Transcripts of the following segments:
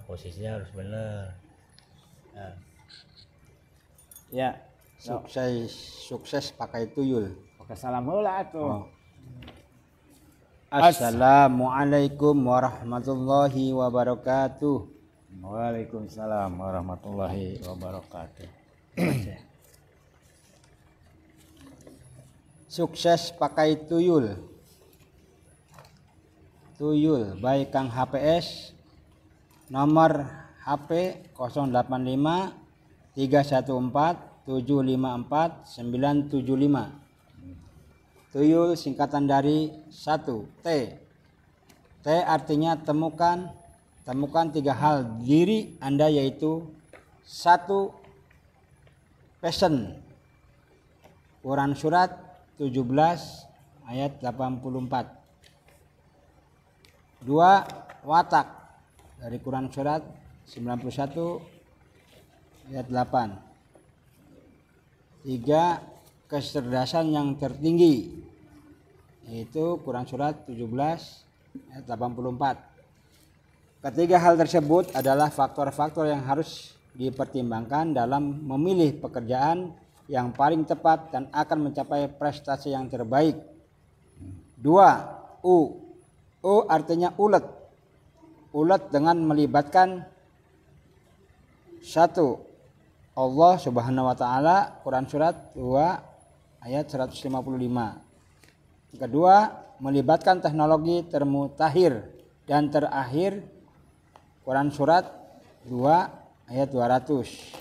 posisinya harus benar. Nah. Ya. Sukses pakai tuyul. Oke, salam heula atuh. Assalamualaikum warahmatullahi wabarakatuh. Waalaikumsalam warahmatullahi wabarakatuh. Sukses pakai tuyul. Tuyul baik Kang HPS nomor HP 085 314 754 975. Tuyul singkatan dari 1 T. T artinya temukan 3 hal diri Anda, yaitu 1 passion. Quran surat 17 ayat 84. 2 watak dari Quran surat 91 ayat 8. 3 kecerdasan yang tertinggi, yaitu Quran surat 17 ayat 84. Ketiga hal tersebut adalah faktor-faktor yang harus dipertimbangkan dalam memilih pekerjaan yang paling tepat dan akan mencapai prestasi yang terbaik. 2 U. U artinya ulet. Ulet dengan melibatkan 1 Allah Subhanahu wa taala, Quran surat 2 ayat 155. Kedua, melibatkan teknologi termutakhir dan terakhir, Quran surat 2 ayat 200.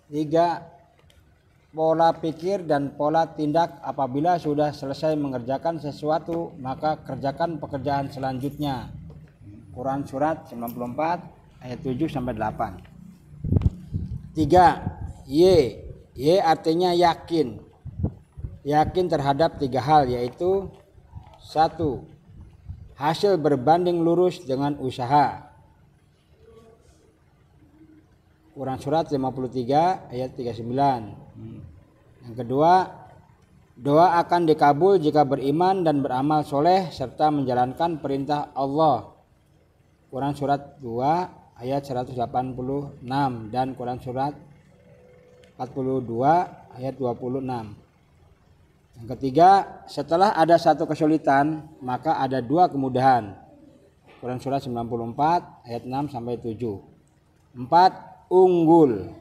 3 pola pikir dan pola tindak. Apabila sudah selesai mengerjakan sesuatu, maka kerjakan pekerjaan selanjutnya. Quran surat 94 ayat 7 sampai 8. 3 Y. Y artinya yakin. Yakin terhadap 3 hal, yaitu 1 hasil berbanding lurus dengan usaha. Quran surat 53 ayat 39. Yang kedua, doa akan dikabul jika beriman dan beramal soleh serta menjalankan perintah Allah. Quran surat 2 ayat 186 dan Quran surat 42 ayat 26. Yang ketiga, setelah ada 1 kesulitan, maka ada 2 kemudahan. Quran surat 94 ayat 6 sampai 7. 4 unggul.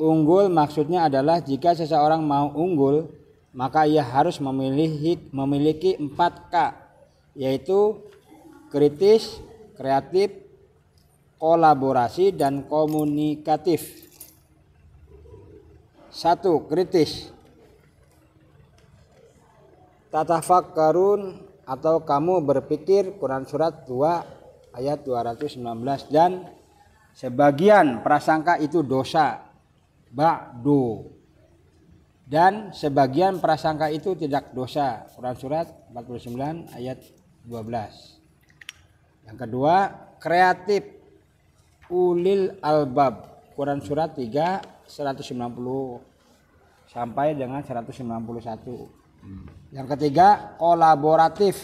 Unggul maksudnya adalah jika seseorang mau unggul, maka ia harus memiliki 4K, yaitu kritis, kreatif, kolaborasi, dan komunikatif. 1 kritis. Tatafakkarun atau kamu berpikir, Quran surat 2 ayat 219. Dan sebagian prasangka itu dosa, ba'du, dan sebagian prasangka itu tidak dosa, Quran surat 49 ayat 12. Yang kedua, kreatif, ulil albab, Quran surat 3 190 sampai dengan 191. Yang ketiga, kolaboratif,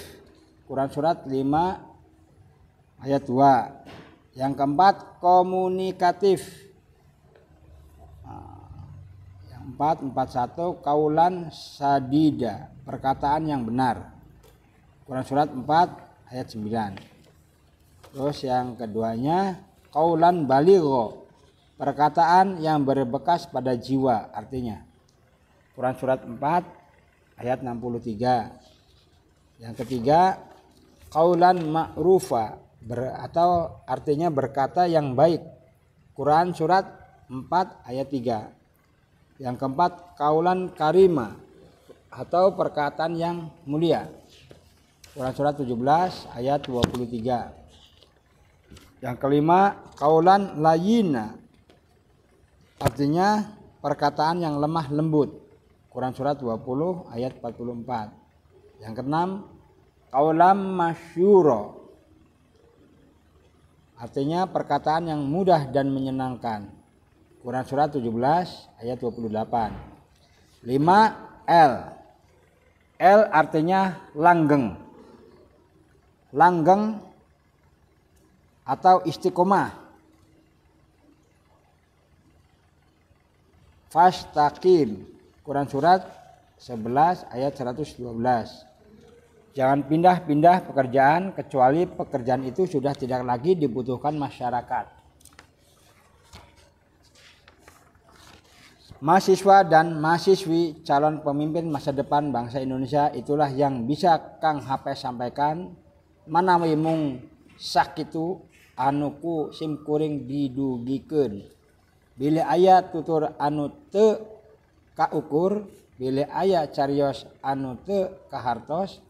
Quran surat 5 ayat 2. Yang keempat, komunikatif. Yang 41 kaulan sadida, perkataan yang benar, Quran surat 4 ayat 9. Terus yang keduanya, kaulan baligho, perkataan yang berbekas pada jiwa, artinya Quran surat 4 ayat 63. Yang ketiga, kaulan ma'rufa, atau artinya berkata yang baik, Quran surat 4 ayat 3. Yang keempat, kaulan karima, atau perkataan yang mulia, Quran surat 17 ayat 23. Yang kelima, kaulan layina, artinya perkataan yang lemah lembut, Quran surat 20 ayat 44. Yang keenam, kaulan masyuro, artinya perkataan yang mudah dan menyenangkan, Quran surat 17 ayat 28. 5 L. L artinya langgeng. Langgeng atau istiqomah. Fastaqim, Quran surat 11 ayat 112. Jangan pindah-pindah pekerjaan kecuali pekerjaan itu sudah tidak lagi dibutuhkan masyarakat. Mahasiswa dan mahasiswi calon pemimpin masa depan bangsa Indonesia itulah yang bisa Kang HP sampaikan. Manawi mung sakitu anuku simkuring didugikeun. Bilih aya tutur anu teu kaukur, bilih aya carios anu teu kahartos,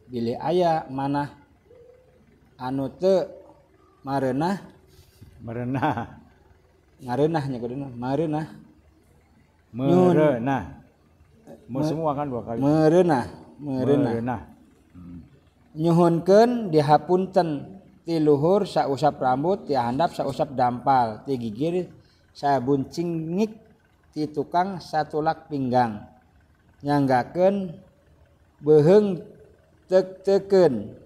bilih aya manah anu teu mareunah ngareunahnya kuduna mareunah mau semua kan 2 kali mereunah nyuhunkeun dihapunten ti luhur sausap rambut ti handap sausap dampal ti gigir sabuncingik ti tukang satulak pinggang nyanggakeun beheung tek-teken.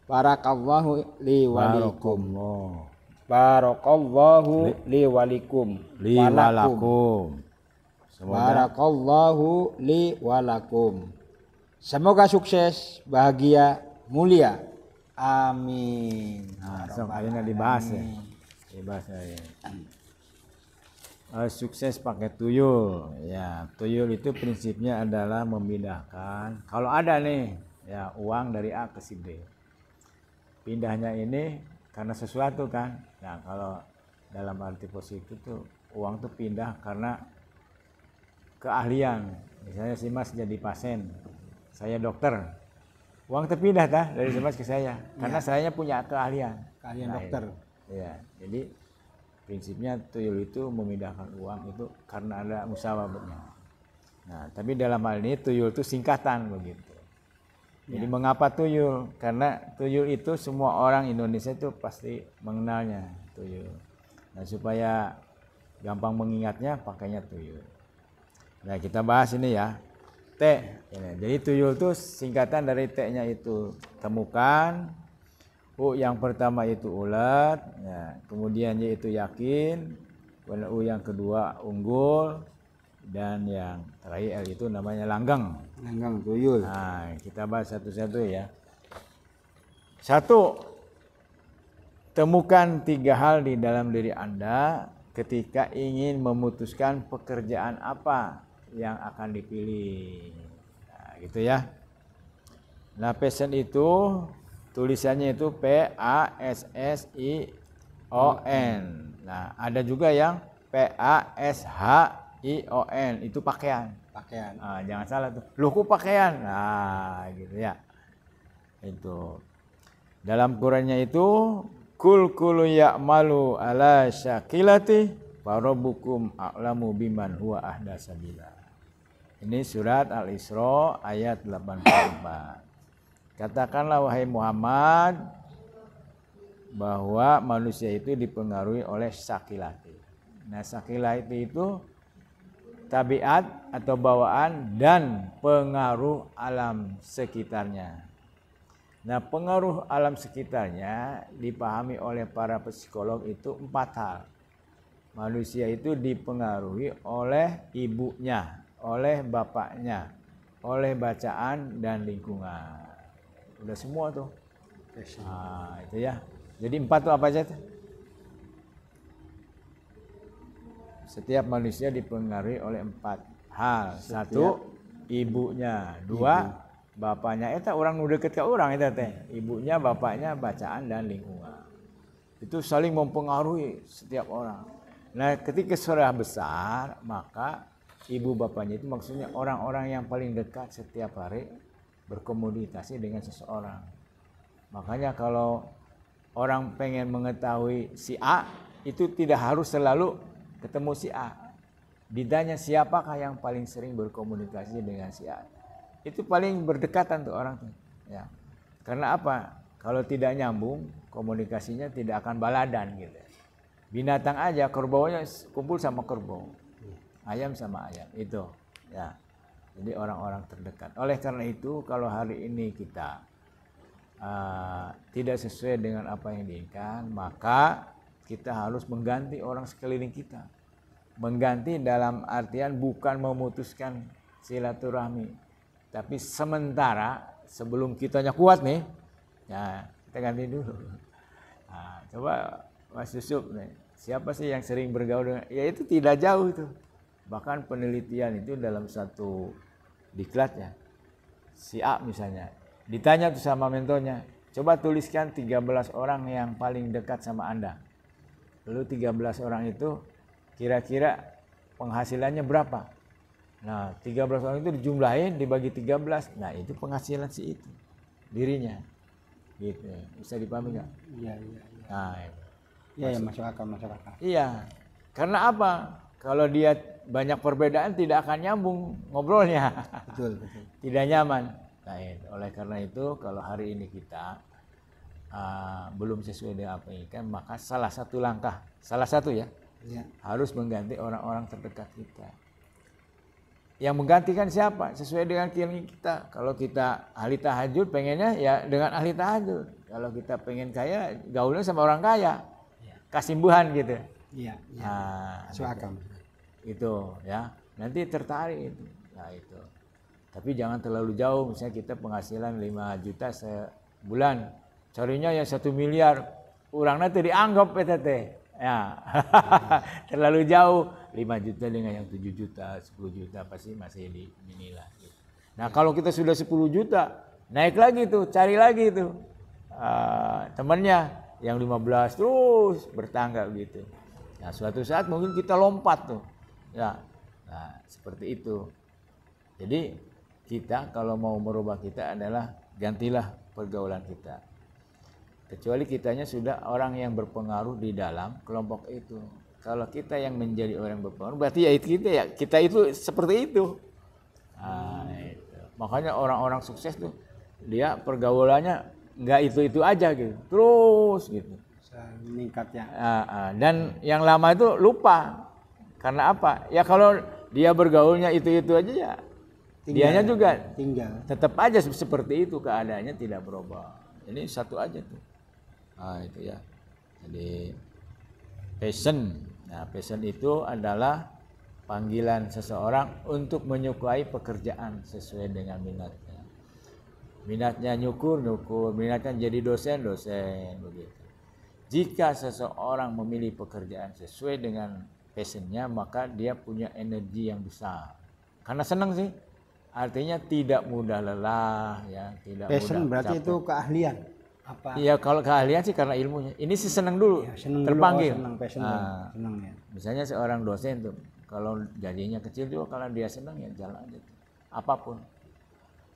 Barakallahu li walikum. Barakallahu li walikum. Li walakum. Barakallahu li walakum. Semoga sukses, bahagia, mulia. Amin. Nah, sok ayeuna dibahas ya. Dibahas ya. Sukses pakai tuyul. Ya, tuyul itu prinsipnya adalah memindahkan. Kalau ada nih ya uang dari A ke si B, pindahnya ini karena sesuatu kan. Nah kalau dalam arti positif tuh uang tuh pindah karena keahlian. Misalnya si Mas jadi pasien, saya dokter, uang terpindah dah dari si Mas ke saya karena saya punya keahlian dokter. Ya, jadi prinsipnya tuyul itu memindahkan uang itu karena ada musyawarahnya. Nah tapi dalam hal ini tuyul itu singkatan begitu. Jadi mengapa tuyul? Karena tuyul itu semua orang Indonesia itu pasti mengenalnya tuyul. Nah supaya gampang mengingatnya pakainya tuyul. Nah kita bahas ini ya. T. Jadi tuyul itu singkatan dari T-nya itu temukan. U yang pertama itu ulet. Ya, kemudian Y itu yakin. U yang kedua unggul. Dan yang terakhir L itu namanya langgeng. Langgeng tuyul. Nah, kita bahas satu-satu ya. 1. Temukan 3 hal di dalam diri Anda ketika ingin memutuskan pekerjaan apa yang akan dipilih. Nah, gitu ya. Nah, passion itu tulisannya itu PASSION. Nah, ada juga yang PASHION, itu pakaian. Nah, jangan salah tuh. Loh kok pakaian? Nah, gitu ya. Itu. Dalam Qur'annya itu kul ya'malu ala syakilati farobukum a'lamu biman huwa ahda sabila. Ini surat Al-Isra ayat 84. Katakanlah wahai Muhammad bahwa manusia itu dipengaruhi oleh sakilati. Nah, sakilati itu tabiat atau bawaan dan pengaruh alam sekitarnya. Nah, pengaruh alam sekitarnya dipahami oleh para psikolog itu 4 hal. Manusia itu dipengaruhi oleh ibunya, oleh bapaknya, oleh bacaan dan lingkungan. Udah semua tuh. Nah, itu ya. Jadi 4 itu apa aja tuh? Setiap manusia dipengaruhi oleh 4 hal. 1, ibunya. 2, bapaknya. Eta orang nu deket ke orang eta teh. Ibunya, bapaknya, bacaan dan lingkungan. Itu saling mempengaruhi setiap orang. Nah, ketika sudah besar, maka ibu bapaknya itu maksudnya orang-orang yang paling dekat setiap hari berkomunikasi dengan seseorang. Makanya kalau orang pengen mengetahui si A, itu tidak harus selalu ketemu si A. Ditanya siapakah yang paling sering berkomunikasi dengan si A. Itu paling berdekatan tuh orang tuh. Ya. Karena apa? Kalau tidak nyambung, komunikasinya tidak akan baladan gitu. Binatang aja kerbaunya kumpul sama kerbau. Ayam sama ayam itu. Ya. Jadi orang-orang terdekat. Oleh karena itu kalau hari ini kita tidak sesuai dengan apa yang diinginkan, maka kita harus mengganti orang sekeliling kita. Mengganti dalam artian bukan memutuskan silaturahmi, tapi sementara sebelum kitanya kuat nih, ya kita ganti dulu. Nah, coba Mas Yusuf nih, siapa sih yang sering bergaul dengan? Ya itu tidak jauh itu. Bahkan penelitian itu dalam satu diklat ya, si A misalnya, ditanya tuh sama mentornya, coba tuliskan 13 orang yang paling dekat sama Anda. Lalu 13 orang itu kira-kira penghasilannya berapa? Nah 13 orang itu dijumlahin, dibagi 13, nah itu penghasilan si itu, dirinya. Gitu, bisa dipahami nggak? Iya. Nah, Iya, masuk akal. iya, karena apa? Kalau dia banyak perbedaan tidak akan nyambung ngobrolnya. Betul. Tidak nyaman. Nah, oleh karena itu kalau hari ini kita belum sesuai dengan apa yang inginkan, maka salah satu ya, harus mengganti orang-orang terdekat kita. Yang menggantikan siapa? Sesuai dengan keinginan kita. Kalau kita ahli tahajud, pengennya ya dengan ahli tahajud. Kalau kita pengen kaya, gaulnya sama orang kaya, kasimbuhan gitu. Iya. Masuk akal. Itu ya, nanti tertarik itu. Nah itu. Tapi jangan terlalu jauh. Misalnya kita penghasilan 5 juta sebulan, carinya ya 1 miliar, orangnya tuh dianggap PTT. Ya, terlalu jauh. 5 juta dengan yang 7 juta, 10 juta pasti masih dinilai. Nah kalau kita sudah 10 juta, naik lagi tuh, cari lagi tuh temannya yang 15 terus bertangga gitu. Nah suatu saat mungkin kita lompat tuh, ya, nah seperti itu. Jadi kita kalau mau merubah kita adalah gantilah pergaulan kita. Kecuali kitanya sudah orang yang berpengaruh di dalam kelompok itu. Kalau kita yang menjadi orang yang berpengaruh, berarti ya kita itu seperti itu. Nah, itu. Makanya orang-orang sukses tuh dia pergaulannya nggak itu aja gitu, terus gitu. Meningkatnya. Dan yang lama itu lupa. Karena apa? Ya kalau dia bergaulnya itu aja ya, dianya juga tinggal. Tetap aja seperti itu, keadaannya tidak berubah. Ini satu aja tuh. Nah itu ya. Jadi passion. Nah, passion itu adalah panggilan seseorang untuk menyukai pekerjaan sesuai dengan minatnya. Minatnya nyukur, minatnya jadi dosen begitu. Jika seseorang memilih pekerjaan sesuai dengan passionnya, maka dia punya energi yang besar. Karena senang sih, artinya tidak mudah lelah, ya, tidak passion mudah berarti capek. itu keahlian. Apa? Iya, kalau keahlian sih karena ilmunya. Ini sih senang dulu, Ya, senang terpanggil. Dulu, passion senang ya. Misalnya seorang dosen tuh, kalau gajinya kecil juga, kalau dia senang ya jalan aja tuh. Apapun.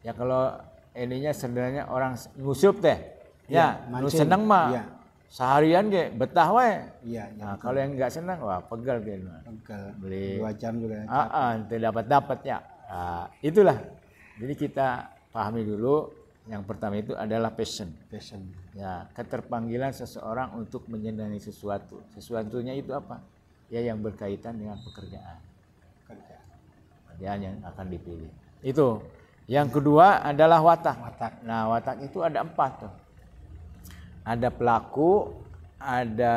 Ya kalau ininya sebenarnya orang ngusup teh, ya, lu seneng mah, ya. Seharian ge betah wae. Iya. Nah, kalau yang nggak senang, wah pegal gitu. Pegal. Beli 2 jam juga. Tidak dapat ya. Itulah. Jadi kita pahami dulu. Yang pertama itu adalah passion. Ya, keterpanggilan seseorang untuk menyenangi sesuatu. Sesuatunya itu apa? Ya yang berkaitan dengan pekerjaan. Pekerjaan yang akan dipilih. Itu. Yang kedua adalah watak. Nah, watak itu ada 4 tuh. Ada pelaku, ada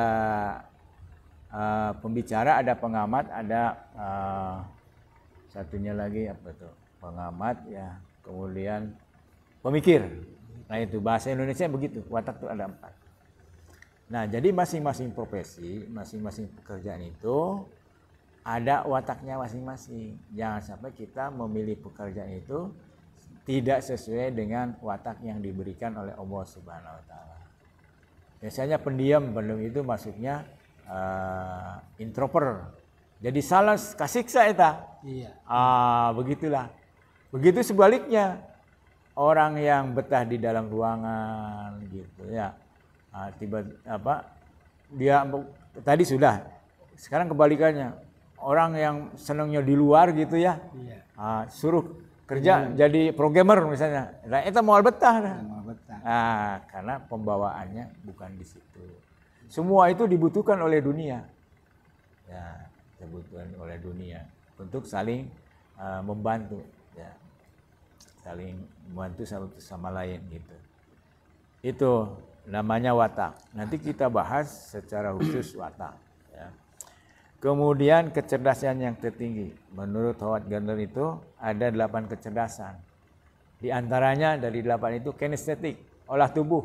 pembicara, ada pengamat, ada satunya lagi apa tuh? Pengamat ya, kemudian pemikir. Nah itu bahasa Indonesia begitu, watak itu ada 4. Nah jadi masing-masing profesi, masing-masing pekerjaan itu ada wataknya masing-masing. Jangan sampai kita memilih pekerjaan itu tidak sesuai dengan watak yang diberikan oleh Allah Subhanahu Wa Taala. Biasanya pendiam itu masuknya introvert. Jadi salah kasiksa eta. Iya. Begitulah. Begitu sebaliknya. Orang yang betah di dalam ruangan gitu ya, dia tadi sudah, sekarang kebalikannya, orang yang senangnya di luar gitu ya, suruh kerja jadi programmer misalnya, nah itu mau betah, karena pembawaannya bukan di situ. Semua itu dibutuhkan oleh dunia, ya, dibutuhkan oleh dunia untuk saling membantu, ya. Saling membantu satu sama lain gitu. Itu namanya watak. Nanti kita bahas secara khusus watak. Ya. Kemudian kecerdasan yang tertinggi. Menurut Howard Gardner itu ada 8 kecerdasan. Di antaranya dari 8 itu kinestetik, olah tubuh.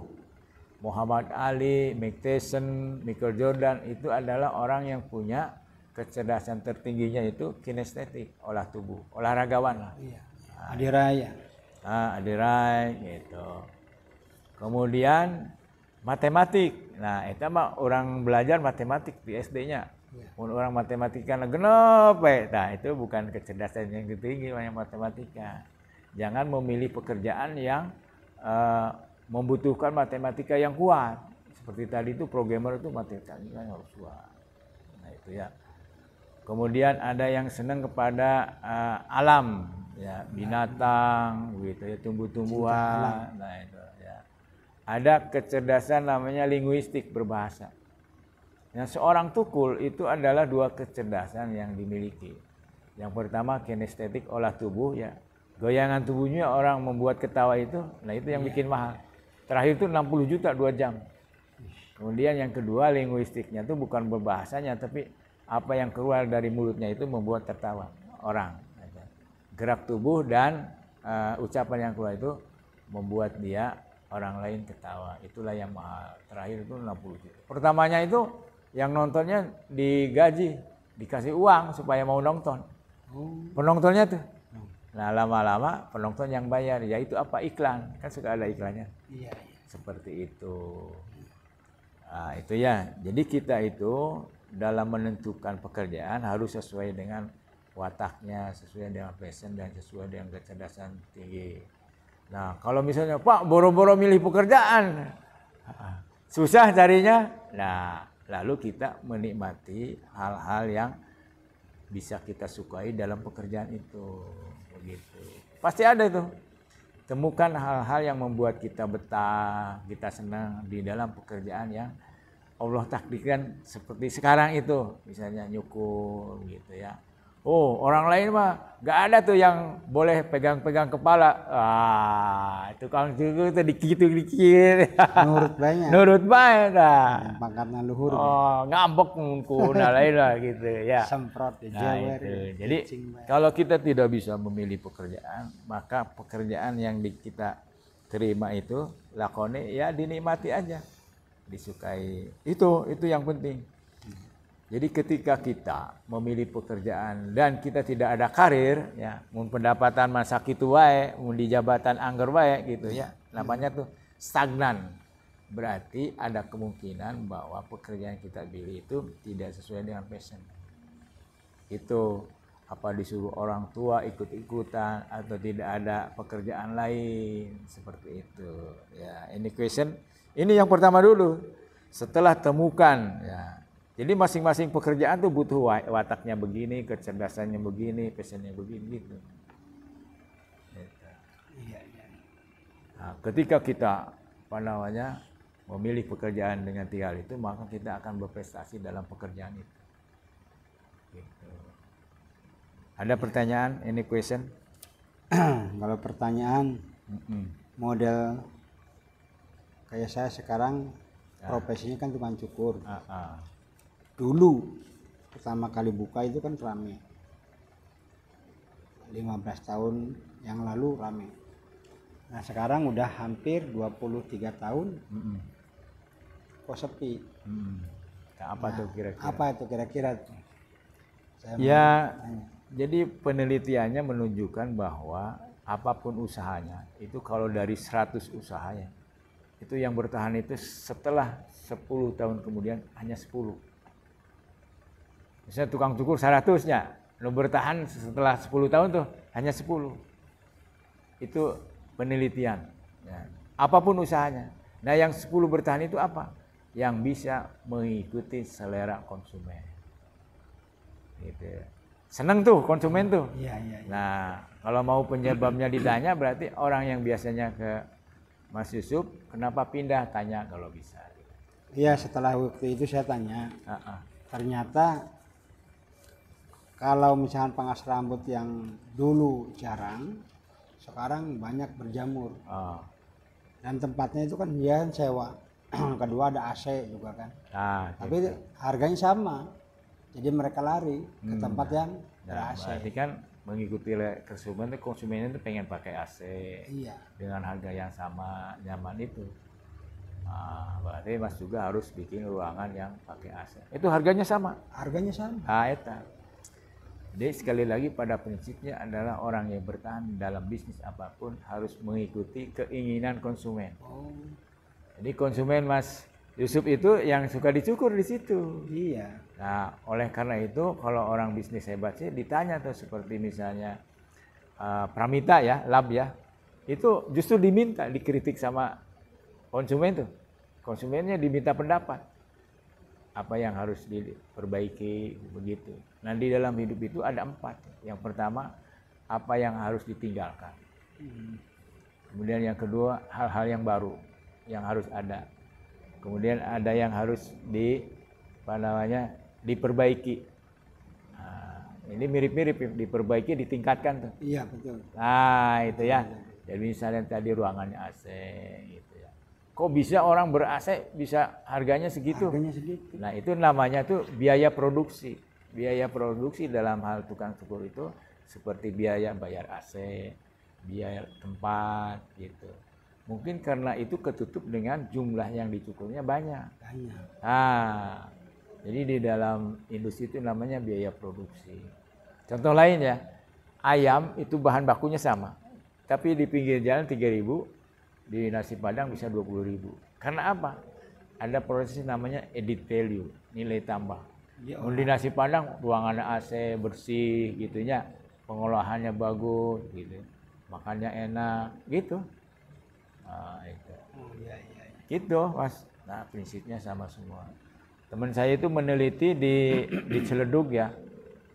Muhammad Ali, Mike Tyson, Michael Jordan itu adalah orang yang punya kecerdasan tertingginya itu kinestetik, olah tubuh, olahragawan lah. Iya. Adiraya. Adirai gitu. Kemudian matematik. Nah, itu mah orang belajar matematik di SD-nya. Ya. Orang matematika genep we. Nah, itu bukan kecerdasan yang tinggi yang matematika. Jangan memilih pekerjaan yang membutuhkan matematika yang kuat. Seperti tadi itu programmer itu matematika yang harus kuat. Nah, itu ya. Kemudian ada yang senang kepada alam, ya, binatang, gitu ya, tumbuh-tumbuhan. Nah, itu ya. Ada kecerdasan namanya linguistik, berbahasa. Yang seorang tukul itu adalah 2 kecerdasan yang dimiliki. Yang pertama kinestetik, olah tubuh, ya. Goyangan tubuhnya orang membuat ketawa itu, nah itu yang bikin mahal. Terakhir itu 60 juta 2 jam. Kemudian yang kedua linguistiknya itu bukan berbahasanya, tapi apa yang keluar dari mulutnya itu membuat tertawa orang. Gerak tubuh dan ucapan yang keluar itu membuat dia orang lain ketawa. Itulah yang mahal. Terakhir itu 60 juta. Pertamanya itu yang nontonnya digaji, dikasih uang supaya mau nonton. Penontonnya tuh. Nah, lama-lama penonton yang bayar, yaitu apa, iklan. Kan suka ada iklannya. Iya. Seperti itu. Nah, itu ya. Jadi kita itu dalam menentukan pekerjaan harus sesuai dengan wataknya, sesuai dengan passion dan sesuai dengan kecerdasan tinggi. Nah, kalau misalnya Pak boro-boro milih pekerjaan, susah carinya. Nah, lalu kita menikmati hal-hal yang bisa kita sukai dalam pekerjaan itu. Begitu. Pasti ada itu. Temukan hal-hal yang membuat kita betah, kita senang di dalam pekerjaan yang Allah takdirkan seperti sekarang itu, misalnya nyukur gitu ya. Oh, orang lain mah gak ada tuh yang boleh pegang-pegang kepala. Tukang cukur itu dikit-dikit. Nurut banyak. Nurut banyak dah. Pangkatnya luhur. Oh, ngambek mungkin lain lah gitu ya. Semprot di Nah, jewer. itu. Jadi kalau kita tidak bisa memilih pekerjaan, maka pekerjaan yang kita terima itu lakoni ya dinikmati aja. Disukai. Itu yang penting. Jadi ketika kita memilih pekerjaan dan kita tidak ada karir, ya, mun pendapatan masa kitu wae, mun di jabatan anggar wae gitu ya. Namanya tuh stagnan. Berarti ada kemungkinan bahwa pekerjaan yang kita pilih itu tidak sesuai dengan passion. Itu apa disuruh orang tua ikut-ikutan atau tidak ada pekerjaan lain seperti itu. Ya, ini question. Ini yang pertama dulu. Setelah temukan, ya. Jadi masing-masing pekerjaan tuh butuh wataknya begini, kecerdasannya begini, passionnya begini gitu. Nah, ketika kita memilih pekerjaan dengan 3 hal itu, maka kita akan berprestasi dalam pekerjaan itu. Gitu. Ada pertanyaan? Any question? Kalau pertanyaan model kayak saya sekarang profesinya kan tukang cukur. Dulu pertama kali buka itu kan rame. 15 tahun yang lalu rame. Nah, sekarang udah hampir 23 tahun. Kok sepi. Nah, apa tuh kira-kira? Apa itu kira-kira? Ya, jadi penelitiannya menunjukkan bahwa apapun usahanya, itu kalau dari 100 usahanya, itu yang bertahan itu setelah 10 tahun kemudian hanya 10. Misalnya tukang cukur 100-nya, bertahan setelah 10 tahun tuh hanya 10. Itu penelitian. Ya. Apapun usahanya. Nah, yang 10 bertahan itu apa? Yang bisa mengikuti selera konsumen. Gitu. Seneng tuh konsumen tuh. Iya. Nah, kalau mau penyebabnya ditanya berarti orang yang biasanya ke Mas Yusuf, kenapa pindah? Tanya kalau bisa. Iya, setelah waktu itu saya tanya. Ternyata kalau misalkan pangkas rambut yang dulu jarang, sekarang banyak berjamur. Dan tempatnya itu kan dia sewa. Kedua ada AC juga kan. Nah, Tapi harganya sama. Jadi mereka lari ke tempat yang nah, ber-AC. berarti kan mengikuti konsumennya itu pengen pakai AC Iya. dengan harga yang sama, nyaman itu. Nah, berarti Mas juga harus bikin ruangan yang pakai AC. Itu harganya sama. Harganya sama. Nah, eta. Jadi sekali lagi pada prinsipnya adalah orang yang bertahan dalam bisnis apapun harus mengikuti keinginan konsumen. Oh, Jadi konsumen Mas Yusuf itu yang suka dicukur di situ. iya. Nah, oleh karena itu kalau orang bisnis hebat sih ditanya tuh seperti misalnya Pramita ya, Lab ya. Itu justru diminta dikritik sama konsumen tuh. Konsumennya diminta pendapat. Apa yang harus diperbaiki begitu. Nah, di dalam hidup itu ada 4. Yang pertama, apa yang harus ditinggalkan. Kemudian yang kedua, hal-hal yang baru yang harus ada. Kemudian ada yang harus diperbaiki. Nah, ini mirip-mirip diperbaiki, ditingkatkan tuh. Iya, betul. Nah, itu ya. Jadi misalnya tadi ruangannya AC gitu ya. Kok bisa orang ber-AC bisa harganya segitu? Harganya segitu. Nah, itu namanya tuh biaya produksi. Biaya produksi dalam hal tukang cukur itu seperti biaya bayar AC, biaya tempat gitu. Mungkin karena itu ketutup dengan jumlah yang dicukurnya banyak. Banyak. Nah, jadi di dalam industri itu namanya biaya produksi. Contoh lain ya, ayam itu bahan bakunya sama. Tapi di pinggir jalan 3.000, di nasi padang bisa 20.000. Karena apa? Ada proses namanya added value, nilai tambah. Ya, Di nasi padang ruangannya AC bersih gitunya, pengolahannya bagus gitu. Makannya enak gitu. Nah, itu. oh, iya, iya. Gitu, Mas. Nah, prinsipnya sama semua. Teman saya itu meneliti di Ciledug ya,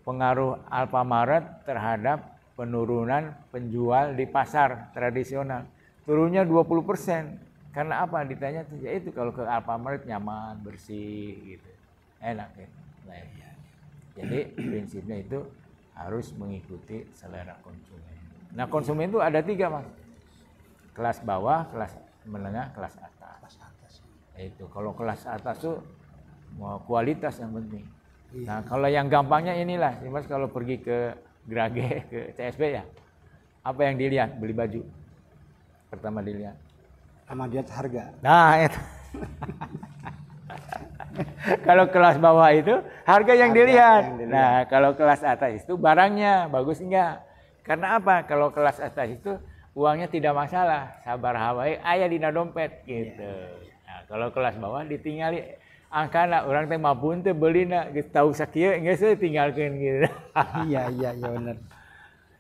pengaruh Alfamart terhadap penurunan penjual di pasar tradisional. Turunnya 20%. Karena apa? Ditanya tuh, ya itu kalau ke Alfamart nyaman, bersih gitu. Enak gitu. Nah, jadi prinsipnya itu harus mengikuti selera konsumen. Nah, konsumen itu ada 3, Mas. Kelas bawah, kelas menengah, kelas atas. Pas atas. Itu kalau kelas atas tuh mau kualitas yang penting. Iya. Nah, kalau yang gampangnya inilah, Mas kalau pergi ke Grage, ke CSB ya, apa yang dilihat? Beli baju. Pertama dilihat. Sama lihat harga. Nah, itu. Kalau kelas bawah itu harga yang dilihat. Nah, kalau kelas atas itu barangnya bagus enggak? Karena apa? Kalau kelas atas itu uangnya tidak masalah, sabar hawai aya dina dompet gitu. Nah, kalau kelas bawah ditinggali angkana orang teh mabun teh beulina geus tahu sakieu geus tinggalkeun gitu. Iya benar.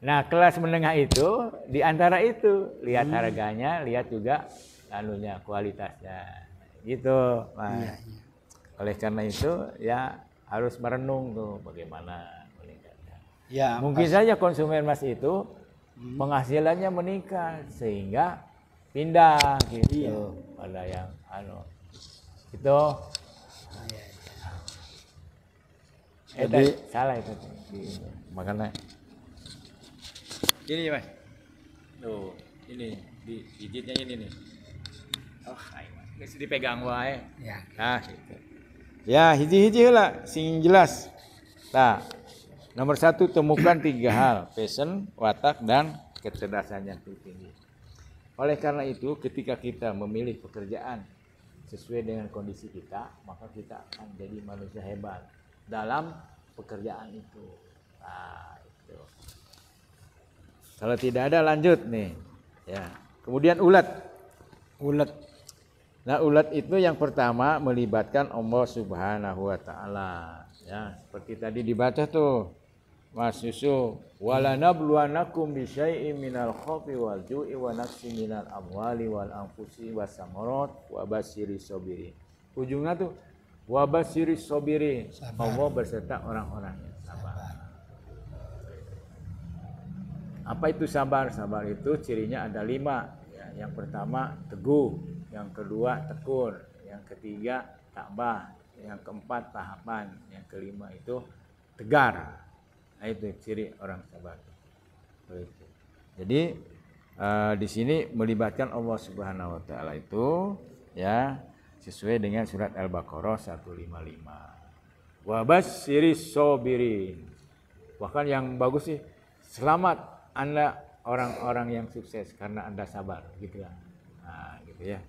Nah, kelas menengah itu di antara itu lihat harganya, lihat juga anunya kualitasnya. Gitu, Mas. Iya. Oleh karena itu ya harus merenung tuh bagaimana meningkatnya. Ya, Mungkin saja konsumen Mas itu penghasilannya meningkat sehingga pindah gitu pada yang itu Jadi salah itu makanya ini Mas tuh ini di gigitnya ini nih nggak dipegang wae ya. nah gitu ya hiji-hiji lah sing jelas. Nah, nomor 1 temukan 3 hal, passion, watak, dan kecerdasan yang tinggi. Oleh karena itu, ketika kita memilih pekerjaan sesuai dengan kondisi kita, maka kita akan jadi manusia hebat dalam pekerjaan itu. Nah, itu. Kalau tidak ada lanjut nih. Ya. Kemudian ulet. Nah, ulet itu yang pertama melibatkan Allah Subhanahu wa taala. Ya, seperti tadi dibaca tuh Mas Yusuf, wala nabluwanakum bisyai'im minal khaufi wal ju'i wa naqsin minal amwali wal anfusi was samarat wa basyiris sabirin. Ujungnya tuh wa basyiris sabirin. Allah berserta orang-orang yang sabar. Apa itu sabar? Sabar itu cirinya ada 5. Ya, yang pertama teguh, yang kedua tekun, yang ketiga tabah, yang keempat tahapan, yang kelima itu tegar. Nah, itu ciri orang sabar. Jadi di sini melibatkan Allah Subhanahu wa taala itu ya sesuai dengan surat Al-Baqarah 155. Wa basyiris sabirin. Bahkan yang bagus sih, selamat Anda orang-orang yang sukses karena Anda sabar gitu ya. Nah, gitu ya.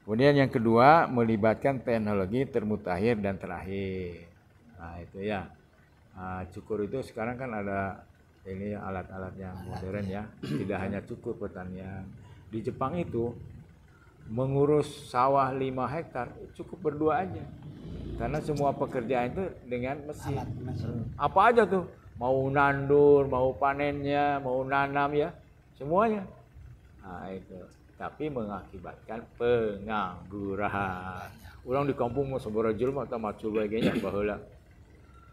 Kemudian yang kedua melibatkan teknologi termutakhir dan terakhir. Nah, itu ya. Cukur itu sekarang kan ada ini alat-alat yang modern ya. Tidak hanya cukur pertanian. Di Jepang itu mengurus sawah 5 hektar cukup berdua aja. Karena semua pekerjaan itu dengan mesin. Apa aja tuh? Mau nandur, mau panennya, mau nanam ya, semuanya. Nah, itu. Tapi mengakibatkan pengangguran. Orang di kampung mau seborojul mah atau macul bagainya baheula.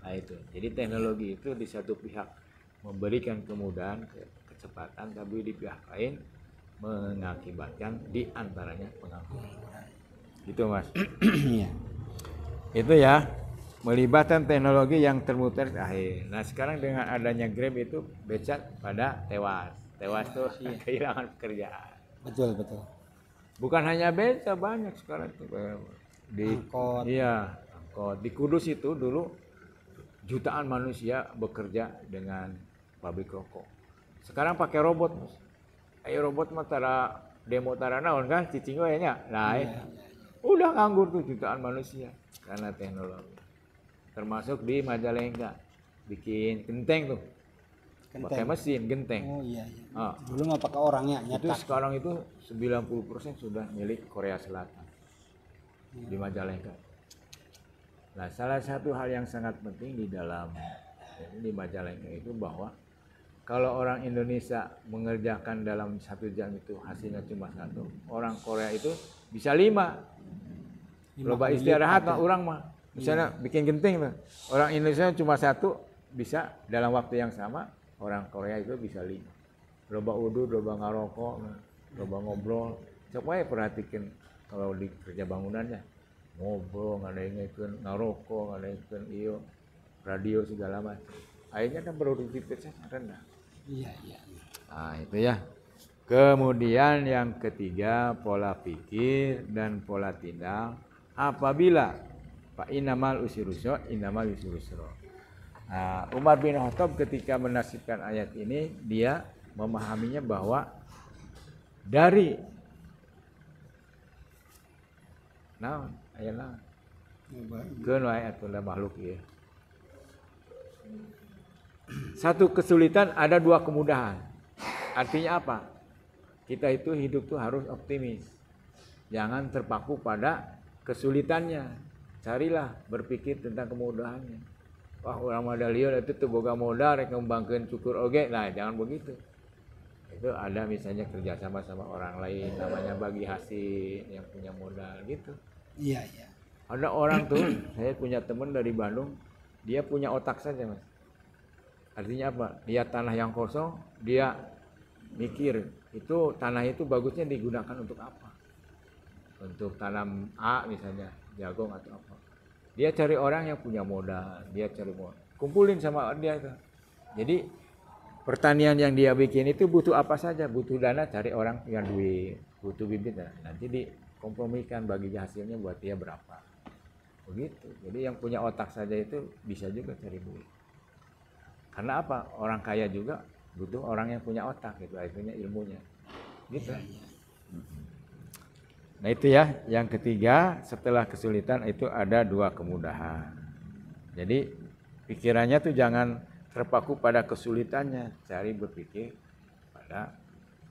Nah itu. Jadi teknologi itu di satu pihak memberikan kemudahan, kecepatan, tapi di pihak lain mengakibatkan di antaranya pengangguran. Gitu Mas. Iya. Itu ya, melibatkan teknologi yang termuter akhir. Nah sekarang dengan adanya Grab itu becak pada tewas. Tewas tuh kehilangan pekerjaan. Betul, betul. Bukan hanya beca, banyak sekarang tuh di Angkot. iya, angkot. Di Kudus itu dulu jutaan manusia bekerja dengan pabrik rokok. Sekarang pakai robot, Mas. Ayo robot mah tara demo tara naon kan cicing we nya. Nah, udah nganggur tuh jutaan manusia karena teknologi. Termasuk di Majalengka bikin genteng tuh. Pakai mesin genteng. Oh iya, iya. Dulu mah pakai orangnya Itu nyetak. sekarang itu 90% sudah milik Korea Selatan di Majalengka. Nah, salah satu hal yang sangat penting di dalam di Majalengka itu bahwa kalau orang Indonesia mengerjakan dalam 1 jam itu hasilnya cuma 1, orang Korea itu bisa 5. Loba istirahat mah orang mah. Misalnya bikin genting tuh. Orang Indonesia cuma 1 bisa dalam waktu yang sama. Orang Korea itu bisa 5. Loba udud, loba ngarokok, loba ngobrol. Coba ya perhatikan kalau di kerja bangunannya. Ngobrol, ngadaingeun ngarokok, ngadaingeun iyo, radio segala macam. Akhirnya kan produktivitasnya rendah. Iya, iya. Nah, itu ya. Kemudian yang ketiga, pola pikir dan pola tindak. Apabila Pak inamal usirusro, inamal usirusro. Nah, Umar bin Khattab ketika menafsirkan ayat ini, dia memahaminya bahwa dari ayat keun ayat tunda makhluk ya. Satu kesulitan ada 2 kemudahan. Artinya apa? Kita itu hidup tuh harus optimis. Jangan terpaku pada kesulitannya. Carilah berpikir tentang kemudahannya. Wah, orang modal itu tuh boga modal rek ngembangkeun cukur oge. Nah, jangan begitu. Itu ada misalnya kerja sama sama orang lain, namanya bagi hasil yang punya modal gitu. Iya, iya. Ada orang tuh, saya punya teman dari Bandung, dia punya otak saja, Mas. Artinya apa? Lihat tanah yang kosong, dia mikir, itu tanah itu bagusnya digunakan untuk apa? Untuk tanam A misalnya, jagung atau apa. Dia cari orang yang punya modal, dia cari modal. Kumpulin sama dia itu. Jadi pertanian yang dia bikin itu butuh apa saja, butuh dana, cari orang yang duit, butuh bibit, nanti dikompromikan bagi hasilnya buat dia berapa. Begitu. Jadi yang punya otak saja itu bisa juga cari duit. Karena apa? Orang kaya juga butuh orang yang punya otak gitu, artinya ilmunya. Gitu. Nah itu ya, yang ketiga setelah kesulitan itu ada 2 kemudahan. Jadi pikirannya tuh jangan terpaku pada kesulitannya, cari berpikir pada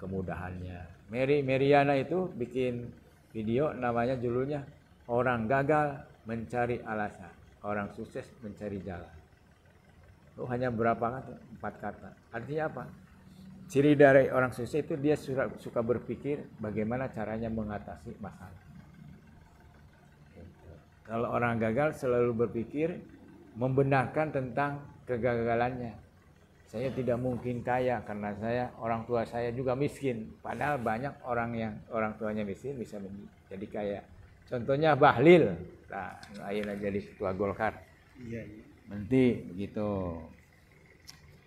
kemudahannya. Meriana itu bikin video namanya judulnya Orang Gagal Mencari Alasan, Orang Sukses Mencari Jalan. Itu hanya berapa kata? 4 kata. Artinya apa? Ciri dari orang sukses itu dia suka berpikir bagaimana caranya mengatasi masalah. Kalau orang gagal selalu berpikir membenarkan tentang kegagalannya. Saya tidak mungkin kaya karena orang tua saya juga miskin. Padahal banyak orang yang orang tuanya miskin bisa jadi kaya. Contohnya Bahlil, nah akhirnya jadi ketua Golkar. Iya, iya. Nanti gitu.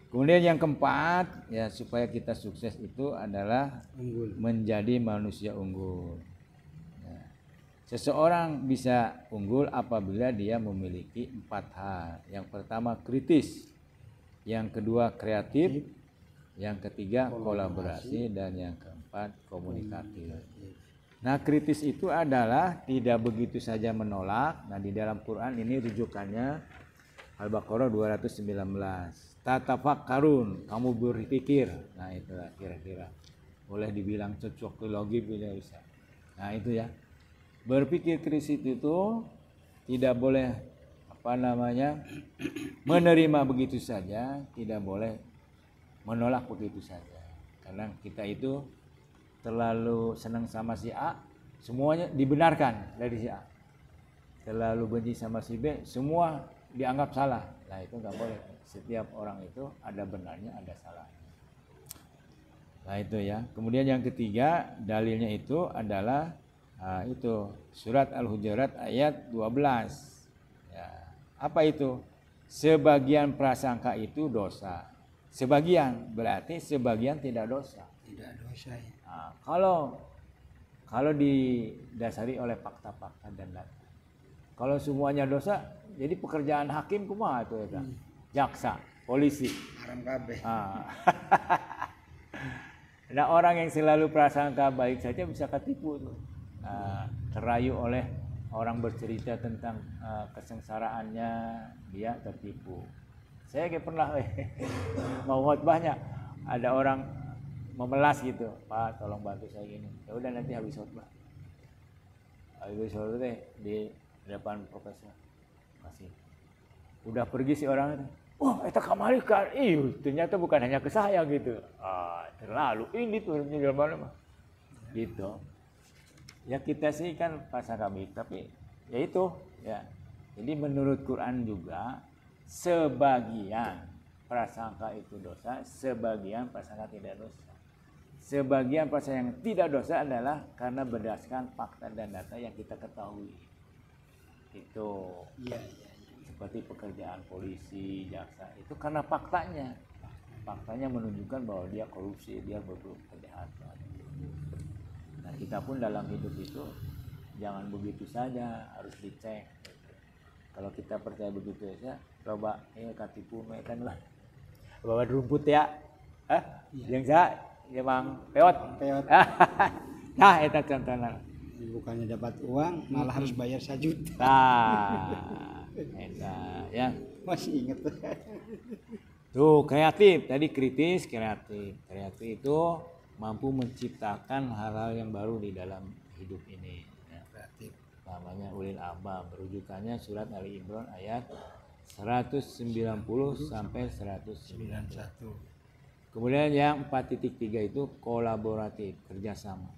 Kemudian yang keempat, ya supaya kita sukses itu adalah Unggul. menjadi manusia unggul. Ya. Seseorang bisa unggul apabila dia memiliki 4 hal. Yang pertama kritis, yang kedua kreatif, yang ketiga kolaborasi, dan yang keempat komunikatif. Nah, kritis itu adalah tidak begitu saja menolak. Nah, di dalam Quran ini rujukannya Al-Baqarah 219. Tatafakkarun, kamu berpikir. Nah, itulah kira-kira. Boleh dibilang cocokologi bisa. Nah, itu ya. Berpikir kritis itu tidak boleh menerima begitu saja, tidak boleh menolak begitu saja. Karena kita itu terlalu senang sama si A, semuanya dibenarkan dari si A. Terlalu benci sama si B, semua dianggap salah. Nah, itu nggak boleh. Setiap orang itu ada benarnya, ada salahnya. Nah, itu ya. Kemudian yang ketiga, dalilnya itu adalah itu surat Al-Hujurat ayat 12. Ya. Apa itu? Sebagian prasangka itu dosa. Sebagian berarti sebagian tidak dosa. Tidak dosa ya. Nah, kalau didasari oleh fakta-fakta dan data. Kalau semuanya dosa, jadi pekerjaan hakim kumaha itu ya, jaksa, polisi. Haram kabeh. Nah, orang yang selalu prasangka baik saja bisa ketipu tuh. Terayu oleh orang bercerita tentang kesengsaraannya, dia tertipu. Saya kayak pernah mau khotbahnya, ada orang memelas gitu, Pak tolong bantu saya gini. Ya udah nanti habis khotbah. Habis khotbah deh di depan profesor. Kasih. Udah pergi si orang itu. Wah, eta kamari kan. Ternyata bukan hanya ke saya gitu. Terlalu ini tuh di mana mah. Gitu. Ya kita sih kan prasangka baik, tapi ya itu ya. Jadi menurut Quran juga sebagian prasangka itu dosa, sebagian prasangka tidak dosa. Sebagian prasangka yang tidak dosa adalah karena berdasarkan fakta dan data yang kita ketahui. Itu Iya. seperti pekerjaan polisi, jaksa, itu karena faktanya. Faktanya menunjukkan bahwa dia korupsi, dia berbuat kejahatan. Nah, kita pun dalam hidup itu jangan begitu saja, harus dicek. Kalau kita percaya begitu saja, coba katipu kan lah. Bawa rumput ya. Yang saya emang peot. Nah, itu contohnya. Bukannya dapat uang, malah harus bayar 1 juta. Nah, ya. Masih inget. Tuh, kreatif. Tadi kritis, kreatif. Kreatif itu mampu menciptakan hal-hal yang baru di dalam hidup ini. Ya. Kreatif. Namanya ulil albab. Rujukannya surat Ali Imran ayat 190 sampai 191. Kemudian yang 4.3 itu kolaboratif, kerjasama.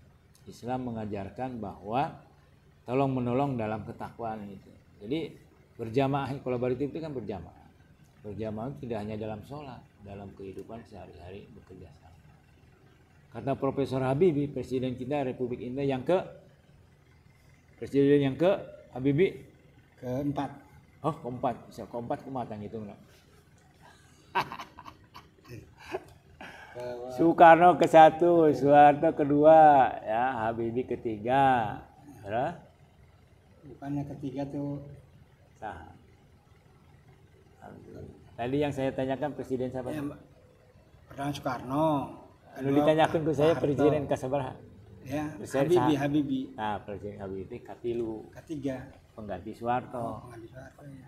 Islam mengajarkan bahwa tolong menolong dalam ketakwaan itu. Jadi berjamaah, kolaboratif itu kan berjamaah. Berjamaah tidak hanya dalam sholat, dalam kehidupan sehari-hari bekerja sama. Kata Profesor Habibie, Presiden kita Republik Indonesia Presiden yang ke Habibie keempat. Oh, keempat. Bisa keempat kumatang itu enggak? Soekarno ke-1, Soeharto ke-2, ya, Habibie ke-3. Ya. Bukannya ketiga tuh Nah. Tadi yang saya tanyakan presiden siapa? Pertama Soekarno. Lalu ditanyakan ke saya presiden kasabarha. Ya, Presiden Habibie. Nah, Presiden Habibie katilu. Ketiga. Pengganti Soeharto. Pengganti Soeharto ya.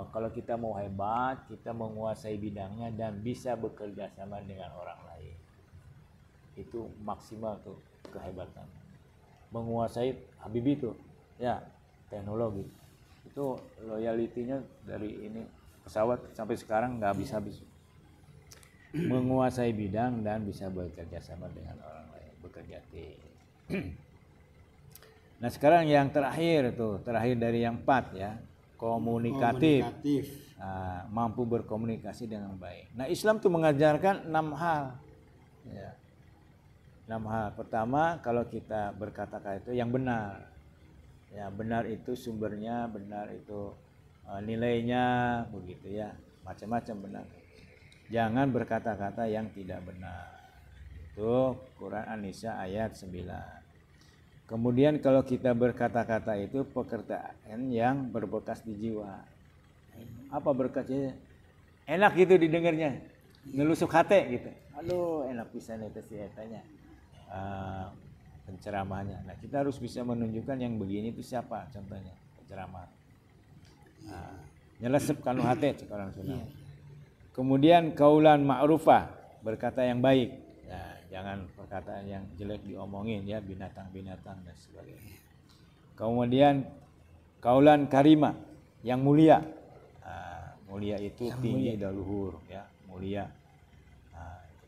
Kalau kita mau hebat, kita menguasai bidangnya dan bisa bekerja sama dengan orang lain. Itu maksimal tuh kehebatan. Menguasai Habibie tuh, ya teknologi. Itu loyalitinya dari ini pesawat sampai sekarang nggak habis-habis. Menguasai bidang dan bisa bekerja sama dengan orang lain, bekerja tim. Nah, sekarang yang terakhir dari yang 4 ya, komunikatif. Nah, mampu berkomunikasi dengan baik. Nah, Islam tuh mengajarkan 6 hal. Ya. 6 hal. Pertama, kalau kita berkata-kata itu yang benar. Ya, benar itu sumbernya, benar itu nilainya, begitu ya. Macam-macam benar. jangan berkata-kata yang tidak benar. Itu Quran An-Nisa ayat 9. Kemudian kalau kita berkata-kata itu pekerjaan yang berbekas di jiwa. Apa berkasnya? Enak gitu didengarnya, ngelusuk hati gitu. Aduh enak pisan itu si etanya penceramahnya. Nah kita harus bisa menunjukkan yang begini itu siapa contohnya penceramah. Nyelesep kanu hati sekarang sudah. Kemudian kaulan ma'rufah, berkata yang baik. Nah, jangan perkataan yang jelek diomongin ya, binatang-binatang dan sebagainya. Kemudian kaulan karima, yang mulia. Mulia itu yang tinggi dan luhur ya, mulia.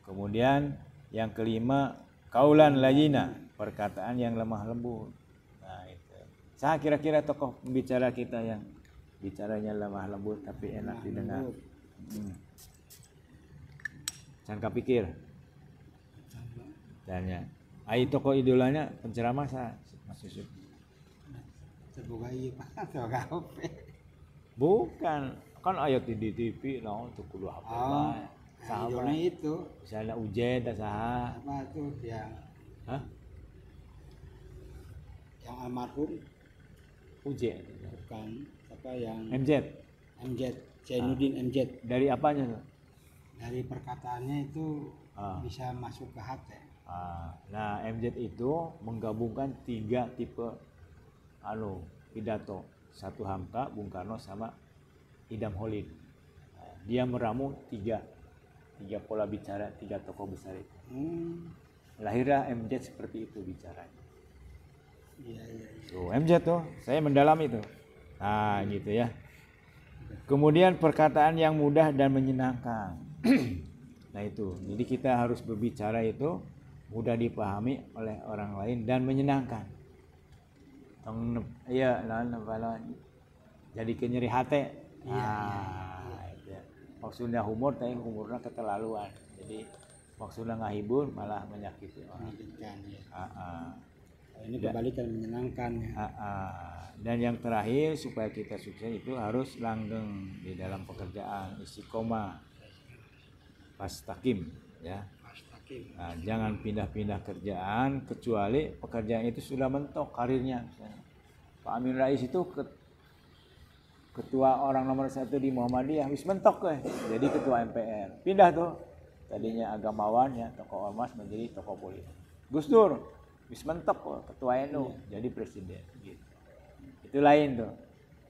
Kemudian yang kelima kaulan layina, perkataan yang lemah lembut. Nah itu. Saya kira-kira tokoh pembicara kita yang bicaranya lemah lembut tapi enak didengar. Jangan pikir. Tanya. Ai tokoh idolanya penceramah saya Mas Yusuf. Terbuka iya Pak, terbuka HP. Bukan, kan ayat di TV no tuh kudu HP bae. Idolanya itu. Misalnya Ujen dan saha. Apa tuh yang Hah? Yang almarhum Ujen. bukan apa yang MZ. Zainuddin MZ. Dari apanya tuh? Dari perkataannya itu bisa masuk ke hati. Nah MZ itu menggabungkan 3 tipe pidato. Satu Hamka, Bung Karno sama Idam Holik. Dia meramu 3 pola bicara 3 tokoh besar itu. Lahirnya MZ seperti itu bicaranya. Iya. Tuh MZ tuh, saya mendalami itu. Nah gitu ya. Kemudian perkataan yang mudah dan menyenangkan. Nah itu, jadi kita harus berbicara itu mudah dipahami oleh orang lain dan menyenangkan. Iya, jadi kenyeri hati. Itu. Maksudnya humor, tapi humornya keterlaluan. Jadi maksudnya ngahibur malah menyakiti orang. Menyakitkan ya. Ini Dan- kebalikan menyenangkan ya. Dan yang terakhir supaya kita sukses itu harus langgeng di dalam pekerjaan, istiqomah, pastaqim ya. Nah, jangan pindah-pindah kerjaan kecuali pekerjaan itu sudah mentok karirnya. Misalnya, Pak Amin Rais itu ketua orang nomor 1 di Muhammadiyah, wis mentok jadi ketua MPR. Pindah tuh, tadinya agamawan ya, tokoh ormas menjadi tokoh politik. Gus Dur, wis mentok ketua NU, jadi presiden. Gitu. Itu lain tuh.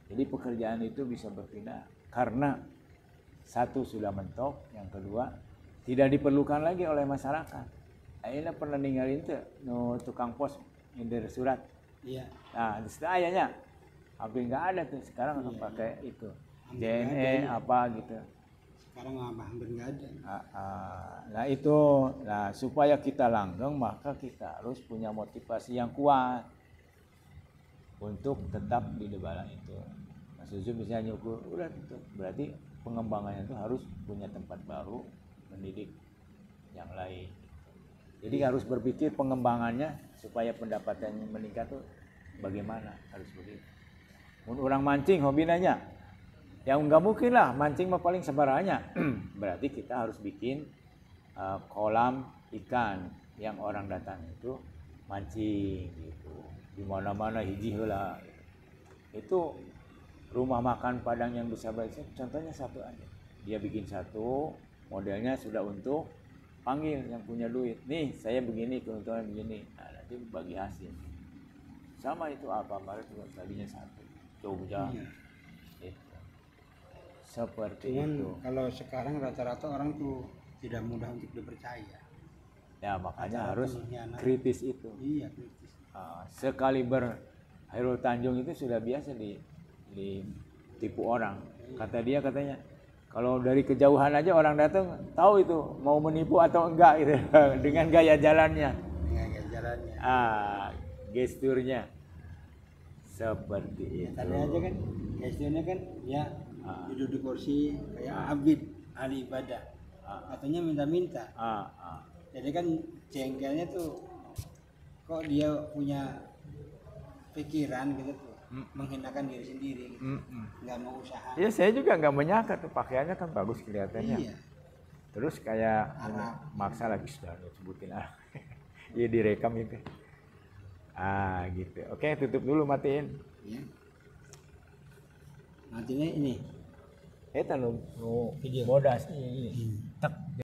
Jadi pekerjaan itu bisa berpindah karena satu sudah mentok, yang kedua tidak diperlukan lagi oleh masyarakat. Ayeuna pernah ninggalin tuh tukang pos ngider surat. Iya. Nah, di situ ayahnya hampir nggak ada tuh sekarang pakai itu Hampir JNE nggak ada, ya. apa gitu. Sekarang hampir nggak ada. Nah itu, nah supaya kita langgeng maka kita harus punya motivasi yang kuat untuk tetap di debalan itu. Mas Yusuf bisa nyukur, udah itu berarti pengembangannya itu harus punya tempat baru, mendidik yang lain. Jadi harus berpikir pengembangannya supaya pendapatannya meningkat tuh bagaimana, harus begitu. Orang mancing hobi nanya, ya nggak mungkin lah mancing mah paling sebaranya. Berarti kita harus bikin kolam ikan yang orang datang itu mancing gitu. Di mana-mana hiji heula. Itu rumah makan Padang yang bisa baik, contohnya satu aja. Dia bikin satu, modelnya sudah untuk panggil yang punya duit. Nih, saya begini, keuntungan begini. Nah, nanti bagi hasil. Sama itu Alfamart juga tadinya satu. Jogja. Iya. Itu. Seperti Cuman itu. kalau sekarang rata-rata orang tuh tidak mudah untuk dipercaya. Ya, makanya Rata-rata harus mengkhianati. kritis itu. Iya, kritis. Sekaliber Hairul Tanjung itu sudah biasa ditipu orang. Kata dia katanya, kalau dari kejauhan aja orang datang tahu itu mau menipu atau enggak gitu dengan gaya jalannya. Dengan jalannya. Gesturnya seperti itu. Tadi aja kan gesturnya kan ya duduk di kursi kayak abid ahli ibadah. Katanya minta-minta. Jadi kan jengkelnya tuh kok dia punya pikiran gitu tuh menghinakan diri sendiri gitu. Nggak mau usaha. Ya saya juga nggak menyangka tuh pakaiannya kan bagus kelihatannya. Iya. Terus kayak Arab. maksa lagi sudah sebutin ah. Iya direkam itu. Gitu. Oke, tutup dulu, matiin. Ya. Nantinya ini. Eta nu Video. bodas ini. Tak